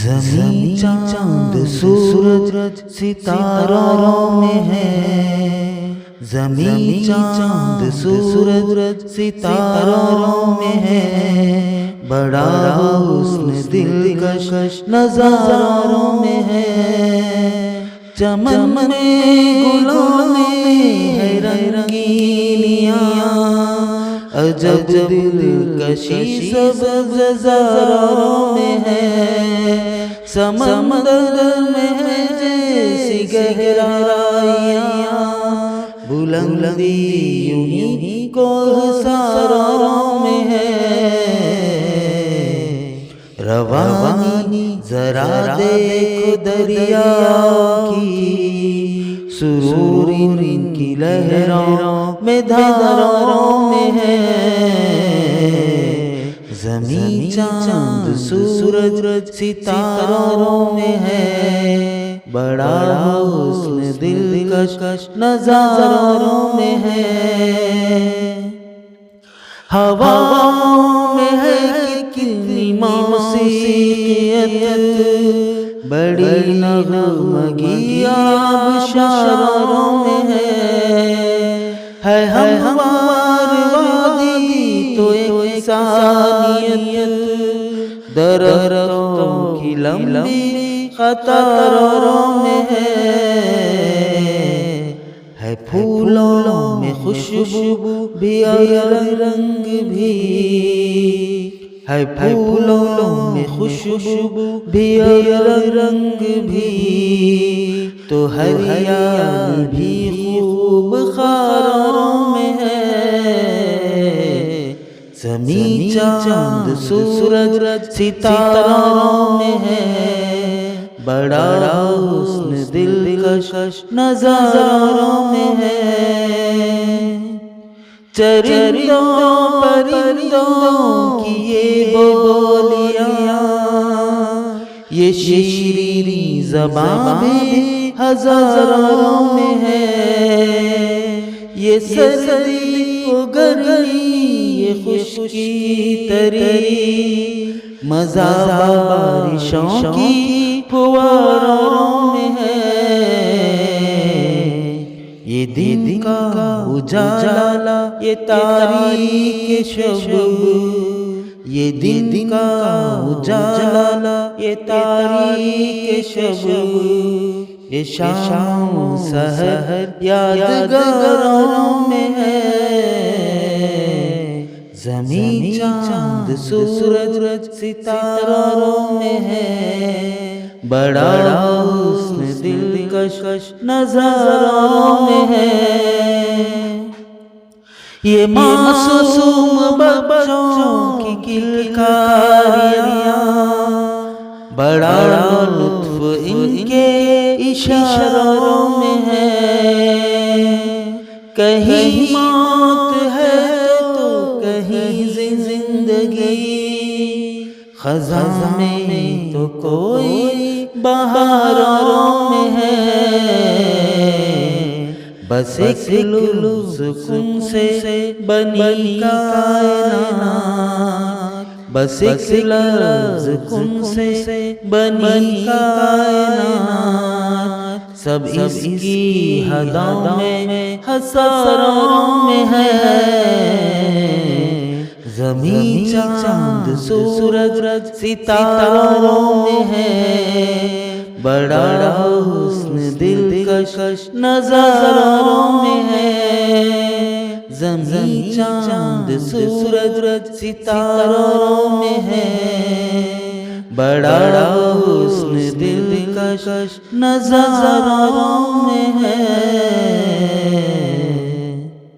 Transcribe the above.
ज़मीं चांद सूरज सितारों में है। ज़मीं चांद सूरज सितारों में है। बड़ा हुस्न दिलकश नज़ारों में है। चमन में गुलों में है रंगीनियाँ, अजब दिलकशी सब नज़ारों में है। समंदर में है जैसी गहराइयाँ, बुलंदी यूं कोहसारों में है। रवानी जरा देखो दरिया की, सुरूर इनकी लहरों में धारों में है। ज़मीं चांद सूरज सितारों में है। बड़ा हुस्न दिलकश नज़ारों में है। हवाओं में है कितनी मौसीकियत, बड़ी नगमगी आबशारों में है हमवार वादी तो एक सानियत, दरख्तों की लंबी कतारों में है फूलों में खुशबू भी और रंग भी, है फूलों में खुशबू भी और रंग भी, तो हरियाली भी खूब खारों में है। ज़मीं चांद सूरज सितारों में है। बड़ा हुस्न दिलकश नज़ारों में है। चरिंदों परिंदों की ये बोलियाँ, ये शीरीनी ज़बान भी हज़ारों में है। ये सर्दी को गर्मी, ये खुशकी तरी, मज़ा बारिशों की फुवारों में है। ये दिन का उजाला, ये तारीक शब, ये दिन का उजाला, ये तारीक शब, ये शाम सहर यादगारों में है। ज़मीं चांद सूरज सितारों में है। बड़ा हुस्न दिलकश नज़ारों में है। ये मासूम बच्चों की किलकारियाँ, बड़ा लुत्फ़ इनके इशारों में है। कहीं मौत है तो कहीं जिंदगी, ख़ज़ां में तो कोई बहारों में है। बस एक सुकून से बनी कायनात, बस एक सुकून से बनी कायनात, सब इसकी हदों में हज़ारों में है। ज़मीं चांद सूरज सितारों में है। बड़ा हुस्न दिलकश नज़ारों में है। ज़मीं चांद सूरज सितारों में है। बड़ा हुस्न दिलकश नज़ारों में है।